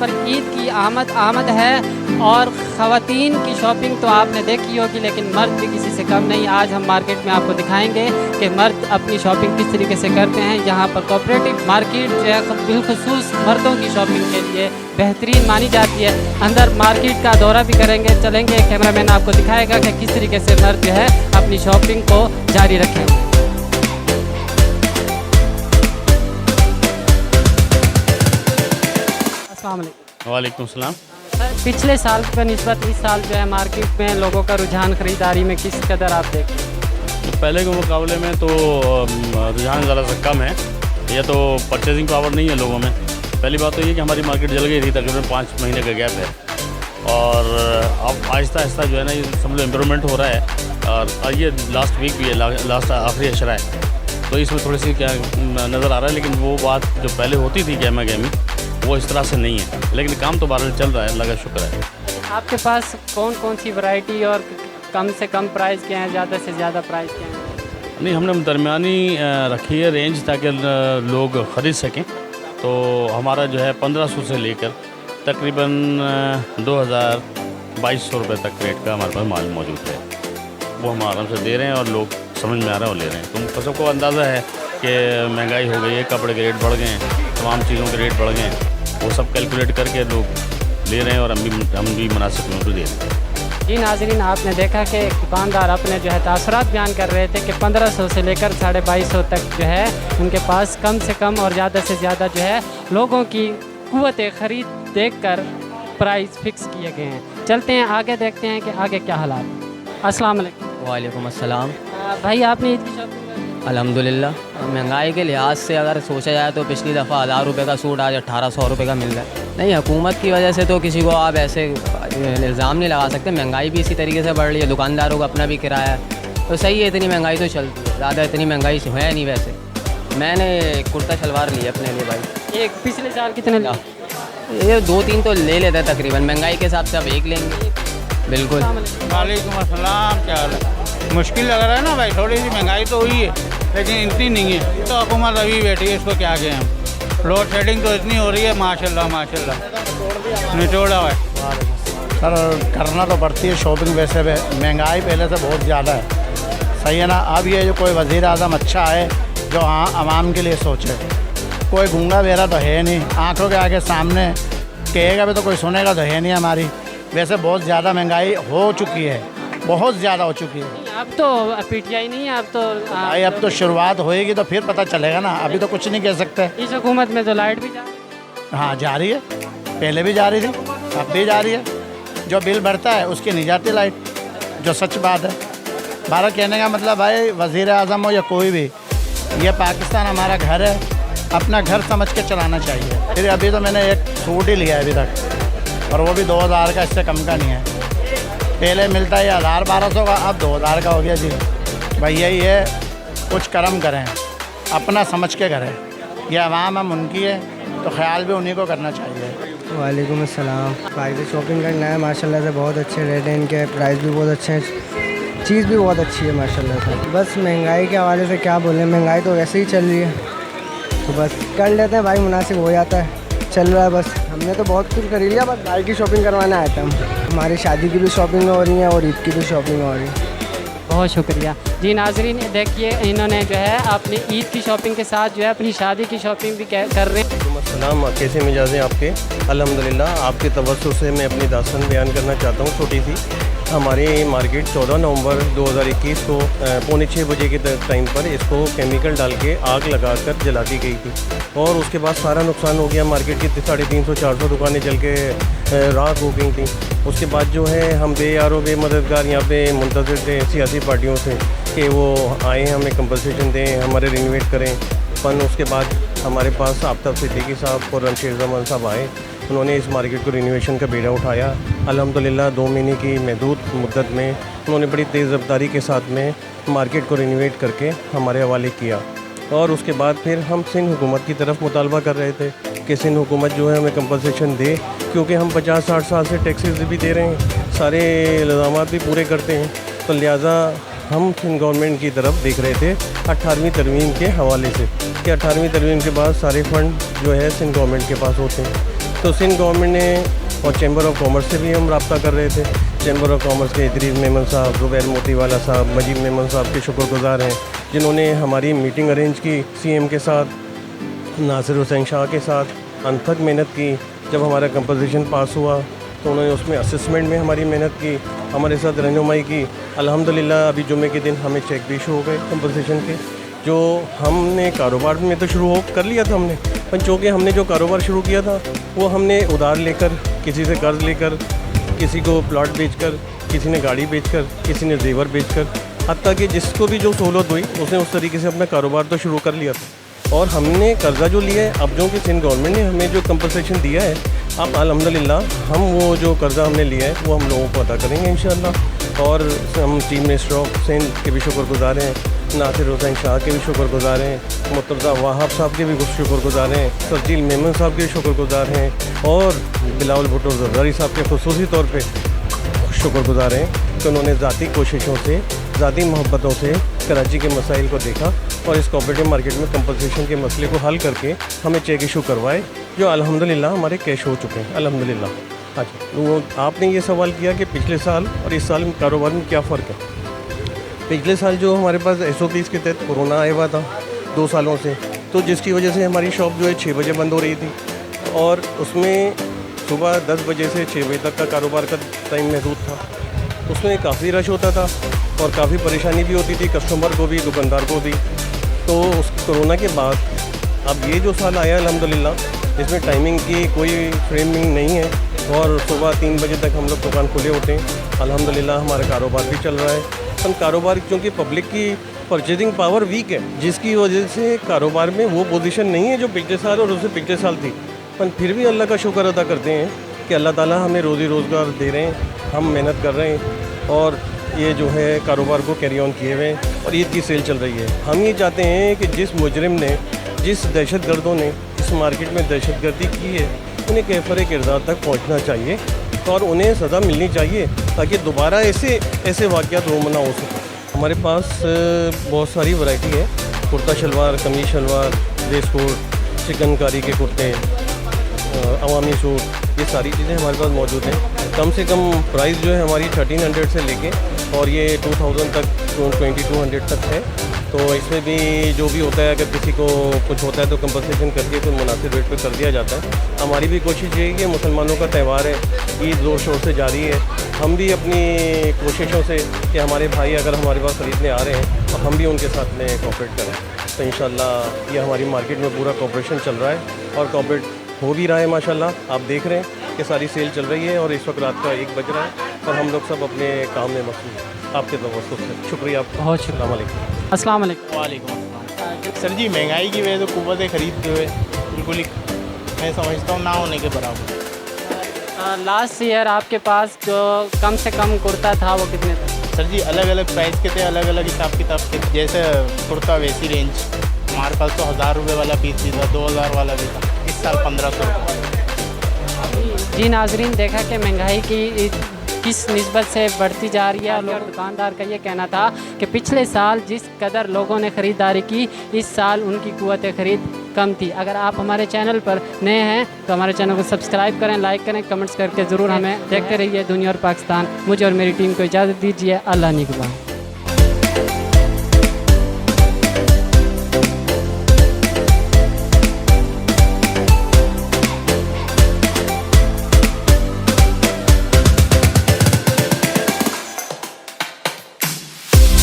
पर ईद की आमद है और ख़वातीन की शॉपिंग तो आपने देखी होगी, लेकिन मर्द भी किसी से कम नहीं। आज हम मार्केट में आपको दिखाएंगे कि मर्द अपनी शॉपिंग किस तरीके से करते हैं। यहाँ पर कोऑपरेटिव मार्केट जो है बिलखुसूस मर्दों की शॉपिंग के लिए बेहतरीन मानी जाती है। अंदर मार्केट का दौरा भी करेंगे, चलेंगे, कैमरामैन आपको दिखाएगा कि किस तरीके से मर्द जो है अपनी शॉपिंग को जारी रखेंगे। वालेकुम सलाम। सर, पिछले साल के निस्बत इस साल जो है मार्केट में लोगों का रुझान ख़रीदारी में किस कदर आप देखते हैं? तो पहले के मुकाबले में तो रुझान ज़रा सा कम है। ये तो परचेजिंग पावर नहीं है लोगों में। पहली बात तो ये कि हमारी मार्केट जल गई थी, तकरीबन 5 महीने का गैप है और अब आहिस्ता आहिस्ता जो है ना ये सब इम्प्रूवमेंट हो रहा है। और ये लास्ट वीक भी है, लास्ट आखिरी अशरा है, तो इसमें थोड़ी सी क्या नज़र आ रहा है। लेकिन वो बात जो पहले होती थी गहमा गहमी, वो इस तरह से नहीं है। लेकिन काम तो बहरहाल चल रहा है, अल्लाह का शुक्र है। आपके पास कौन कौन सी वैरायटी और कम से कम प्राइस के हैं, ज़्यादा से ज़्यादा प्राइस के हैं? नहीं, हमने दरमियानी रखी है रेंज ताकि लोग ख़रीद सकें। तो हमारा जो है 1500 से लेकर तकरीबन 2200 रुपये तक रेट का हमारे पास माल मौजूद है। वो हम आराम से दे रहे हैं और लोग समझ में आ रहे हैं और ले रहे हैं। तो सबको अंदाज़ा है कि महंगाई हो गई है, कपड़े के रेट बढ़ गए हैं, तमाम चीज़ों के रेट बढ़ गए हैं। वो सब कैलकुलेट करके लोग ले रहे हैं और हम भी मुनासिब कीमत पे दे रहे हैं। जी नाज़रीन, आपने देखा कि दुकानदार अपने जो है तासुरात बयान कर रहे थे कि 1500 से लेकर 2250 तक जो है उनके पास कम से कम और ज़्यादा से ज़्यादा जो है लोगों की कुव्वत ख़रीद देखकर प्राइस फिक्स किए गए हैं। चलते हैं आगे, देखते हैं कि आगे क्या हालात। अस्सलाम वालेकुम। वालेकुम अस्सलाम। भाई, आपने ईद की शॉपिंग अल्हम्दुलिल्लाह। महंगाई के लिहाज से अगर सोचा जाए तो पिछली दफ़ा 1000 रुपये का सूट आज 1800 रुपये का मिल रहा है। नहीं, हुकूमत की वजह से तो किसी को आप ऐसे इल्ज़ाम नहीं लगा सकते। महंगाई भी इसी तरीके से बढ़ रही है, दुकानदारों का अपना भी किराया है, तो सही है, इतनी महंगाई तो चलती है। ज़्यादा इतनी महंगाई है नहीं। वैसे मैंने कुर्ता शलवार लिया अपने लिए भाई। एक पिछले साल कितने लिया? ये 2-3 तो ले लेते हैं तकरीबन, महंगाई के हिसाब से अब एक लेंगे। बिल्कुल। वालेकुम अस्सलाम। क्या हाल है? मुश्किल लग रहा है ना भाई, थोड़ी सी महंगाई तो हुई है लेकिन इतनी नहीं है। तो हुकूमत अभी बैठी है, इसको क्या कहें हम। लोड शेडिंग तो इतनी हो रही है, माशाल्लाह माशाल्लाह निचोड़ा है। सर, करना तो पड़ती है शॉपिंग। वैसे भी महंगाई पहले से बहुत ज़्यादा है, सही है ना। अब ये जो कोई वज़ीर आज़म अच्छा है जो हाँ आवाम के लिए सोचे। कोई गूंगा बेरा तो है नहीं, आंखों के आगे सामने कहेगा भी तो कोई सुनेगा तो है नहीं हमारी। वैसे बहुत ज़्यादा महंगाई हो चुकी है, बहुत ज़्यादा हो चुकी है। अब तो पीटीआई नहीं है, अब तो भाई अब तो शुरुआत होएगी तो फिर पता चलेगा ना, अभी तो कुछ नहीं कह सकते। इस हुकूमत में तो लाइट भी जा हाँ जा रही है, पहले भी जा रही थी, अब भी जा रही है। जो बिल बढ़ता है उसकी नहीं जाती लाइट, जो सच बात है। भारत कहने का मतलब भाई वज़ीर आज़म हो या कोई भी, ये पाकिस्तान हमारा घर है, अपना घर समझ के चलाना चाहिए। फिर अभी तो मैंने एक सूट ही लिया है अभी तक, और वो भी 2000 का, इससे कम का नहीं है। पहले मिलता है 1000-1200 का, अब 2000 का हो गया जी। भाई यही है, कुछ कर्म करें, अपना समझ के करें। ये आवाम हम उनकी है तो ख्याल भी उन्हीं को करना चाहिए। वालेकुम अस्सलाम। भाई से शॉपिंग करना है, माशाल्लाह से बहुत अच्छे रेट हैं इनके, प्राइस भी बहुत अच्छे हैं, चीज़ भी बहुत अच्छी है माशाल्लाह से। बस महंगाई के हवाले से क्या बोलें, महंगाई तो वैसे ही चल रही है, तो बस कर लेते हैं भाई, मुनासिब हो जाता है, चल रहा है। बस हमने तो बहुत कुछ खरीद लिया, बस भाई की शॉपिंग करवाना आया था हम। हमारी शादी की भी शॉपिंग हो रही है और ईद की भी शॉपिंग हो रही है। बहुत शुक्रिया। जी नाज़रीन, देखिए इन्होंने जो है अपनी ईद की शॉपिंग के साथ जो है अपनी शादी की शॉपिंग भी कर रहे हैं। अस्सलाम, कैसे मिजाज हैं आपके? अल्हम्दुलिल्लाह, आपके तवज्जो से मैं अपनी दास्तान बयान करना चाहता हूँ छोटी सी। हमारी मार्केट 14 नवंबर 2021 को 5:45 बजे के टाइम पर इसको केमिकल डाल के आग लगाकर जला दी गई थी और उसके बाद सारा नुकसान हो गया। मार्केट की 350-400 दुकानें जल के राख हो गई थी। उसके बाद जो है हम बेयारो बेमददगार यहाँ पे मुंतज़िर थे सियासी पार्टियों से कि वो आए हमें कंपनसेशन दें, हमारे रिनोवेट करें। फन उसके बाद हमारे पास आफ्ताब सिद्दीकी साहब और रणशेर जमान साहब आए, उन्होंने इस मार्केट को रिनोवेशन का बीड़ा उठाया। अल्हम्दुलिल्लाह 2 महीने की महदूद मुद्दत में उन्होंने बड़ी तेज़ रफ्तारी के साथ में मार्केट को रिनोवेट करके हमारे हवाले किया। और उसके बाद फिर हम सिंध हुकूमत की तरफ मुतालबा कर रहे थे कि सिंध हुकूमत जो है हमें कंपनसेशन दे, क्योंकि हम 50-60 साल से टैक्सेस भी दे रहे हैं, सारे इल्ज़ामात भी पूरे करते हैं। तो लिहाजा हम सिंध गवर्नमेंट की तरफ देख रहे थे 18वीं तरमीम के हवाले से कि 18वीं तरमीम के बाद सारे फ़ंड जो है सिंध गवर्नमेंट के पास होते हैं। तो सिंध गवर्नमेंट ने और चैम्बर ऑफ कॉमर्स से भी हम रब्ता कर रहे थे। चैम्बर ऑफ कॉमर्स के इदरीस मेमन साहब, ज़ुबैर मोतीवाला साहब, मजीद मेमन साहब के शुक्रगुज़ार हैं जिन्होंने हमारी मीटिंग अरेंज की सीएम के साथ, नासिर हुसैन शाह के साथ अनथक मेहनत की। जब हमारा कंपोजिशन पास हुआ तो उन्होंने उसमें असेसमेंट में हमारी मेहनत की, हमारे साथ रहनुमाई की। अल्हम्दुलिल्लाह अभी जुमे के दिन हमें चेक भी इशू हो गए कंपोजिशन के। जो हमने कारोबार में तो शुरू कर लिया था हमने, पर चूँकि हमने जो कारोबार शुरू किया था वो हमने उधार लेकर, किसी से कर्ज़ लेकर, किसी को प्लॉट बेचकर, किसी ने गाड़ी बेचकर, किसी ने जेवर बेचकर, हत्ता कि जिसको भी जो सहूलत हुई उसने उस तरीके से अपना कारोबार तो शुरू कर लिया था। और हमने कर्ज़ा जो लिया है, अब जो कि सिंध गवर्नमेंट ने हमें जो कंपनसेशन दिया है, अब अल्हम्दुलिल्लाह हम वो जो कर्ज़ा हमने लिया है वो हम लोगों को अदा करेंगे इंशाअल्लाह। और हम चीफ मिनिस्टर ऑफ सिंध के भी शुक्रगुज़ार हैं, नासिर हुसैन शाह के भी शुक्रगुज़ार हैं, मुर्तज़ा वहाब साहब के भी शुक्रगुज़ार हैं, सरजील मेमन साहब के भी शुक्रगुज़ार हैं, और बिलावल भुट्टो ज़रदारी साहब के खुसूसी तौर पे शुक्रगुज़ार हैं कि उन्होंने ज़ाती कोशिशों से, ज़ाती मोहब्बतों से कराची के मसाइल को देखा और इस कोऑपरेटिव मार्केट में कंपनसेशन के मसले को हल करके हमें चेक इशू करवाए, जो अल्हम्दुलिल्लाह हमारे कैश हो चुके हैं अल्हम्दुलिल्लाह। अच्छा, तो आपने ये सवाल किया कि पिछले साल और इस साल में कारोबार में क्या फ़र्क है। पिछले साल जो हमारे पास SOPs के तहत कोरोना आया हुआ था 2 सालों से, तो जिसकी वजह से हमारी शॉप जो है 6 बजे बंद हो रही थी, और उसमें सुबह 10 बजे से 6 बजे तक का कारोबार का टाइम महदूद था। उसमें काफ़ी रश होता था और काफ़ी परेशानी भी होती थी कस्टमर को भी, दुकानदार को भी। तो उस कोरोना के बाद अब ये जो साल आया अल्हम्दुलिल्लाह, इसमें टाइमिंग की कोई फ्रेमिंग नहीं है और सुबह 3 बजे तक हम लोग दुकान खुले होते हैं। अल्हम्दुलिल्लाह हमारा कारोबार भी चल रहा है। हम कारोबार, क्योंकि पब्लिक की परचेजिंग पावर वीक है, जिसकी वजह से कारोबार में वो पोजीशन नहीं है जो पिछले साल और उससे पिछले साल थी। पर फिर भी अल्लाह का शुक्र अदा करते हैं कि अल्लाह ताला हमें रोज़ी रोज़गार दे रहे हैं, हम मेहनत कर रहे हैं और ये जो है कारोबार को कैरी ऑन किए हुए हैं और ईद की सेल चल रही है। हम ये चाहते हैं कि जिस मुजरिम ने, जिस दहशतगर्दों ने इस मार्केट में दहशतगर्दी की है, उन्हें कैफर किरदार तक पहुँचना चाहिए और उन्हें सज़ा मिलनी चाहिए ताकि दोबारा ऐसे वाक़यात रोमना हो सके। हमारे पास बहुत सारी वैरायटी है, कुर्ता शलवार, कमीज शलवार, ड्रेस कोट, चिकनकारी के कुर्ते, अवामी सूट, ये सारी चीज़ें हमारे पास मौजूद हैं। कम से कम प्राइस जो है हमारी 1300 से लेके और ये 2000 तक, 2200 तक है। तो इसमें भी जो भी होता है, अगर किसी को कुछ होता है तो कंपनसेशन करके कुछ मुनासिब रेट पे कर दिया जाता है। हमारी भी कोशिश ये है कि मुसलमानों का त्यौहार है, ईद ज़ोर शोर से जारी है, हम भी अपनी कोशिशों से कि हमारे भाई अगर हमारे पास ख़रीदने आ रहे हैं तो हम भी उनके साथ में कोऑपरेट करें। तो इंशाल्लाह ये हमारी मार्केट में पूरा कोऑपरेशन चल रहा है और कोऑपरेट हो भी रहा है माशाल्लाह। आप देख रहे हैं कि सारी सेल चल रही है और इस वक्त रात का 1 बज रहा है और हम लोग सब अपने काम में मसरूफ़ हैं। आपके तवज्जो से शुक्रिया आपका, बहुत शुक्रिया। अस्सलाम वालेकुम। अस्सलाम वालेकुम। वालेकुम सर जी, महंगाई की वजह से क़ुव्वत ख़रीद जो है बिल्कुल ही मैं समझता हूँ ना होने के बराबर। लास्ट ईयर आपके पास जो कम से कम कुर्ता था वो कितने था? सर जी अलग अलग प्राइस के थे, अलग अलग हिसाब किताब के। जैसे कुर्ता वैसी रेंज, हमारे पास तो 1000 रुपये वाला पीस भी था, 2000 वाला भी था, इस साल 1500। जी नाजरीन, देखा कि महंगाई की किस निस्बत से बढ़ती जा रही है। और दुकानदार का ये कहना था कि पिछले साल जिस कदर लोगों ने ख़रीदारी की, इस साल उनकी कुव्वत ख़रीद कम थी। अगर आप हमारे चैनल पर नए हैं तो हमारे चैनल को सब्सक्राइब करें, लाइक करें, कमेंट्स करके ज़रूर हमें देखते रहिए। दुनिया और पाकिस्तान। मुझे और मेरी टीम को इजाज़त दीजिए। अल्लाह निगहबान।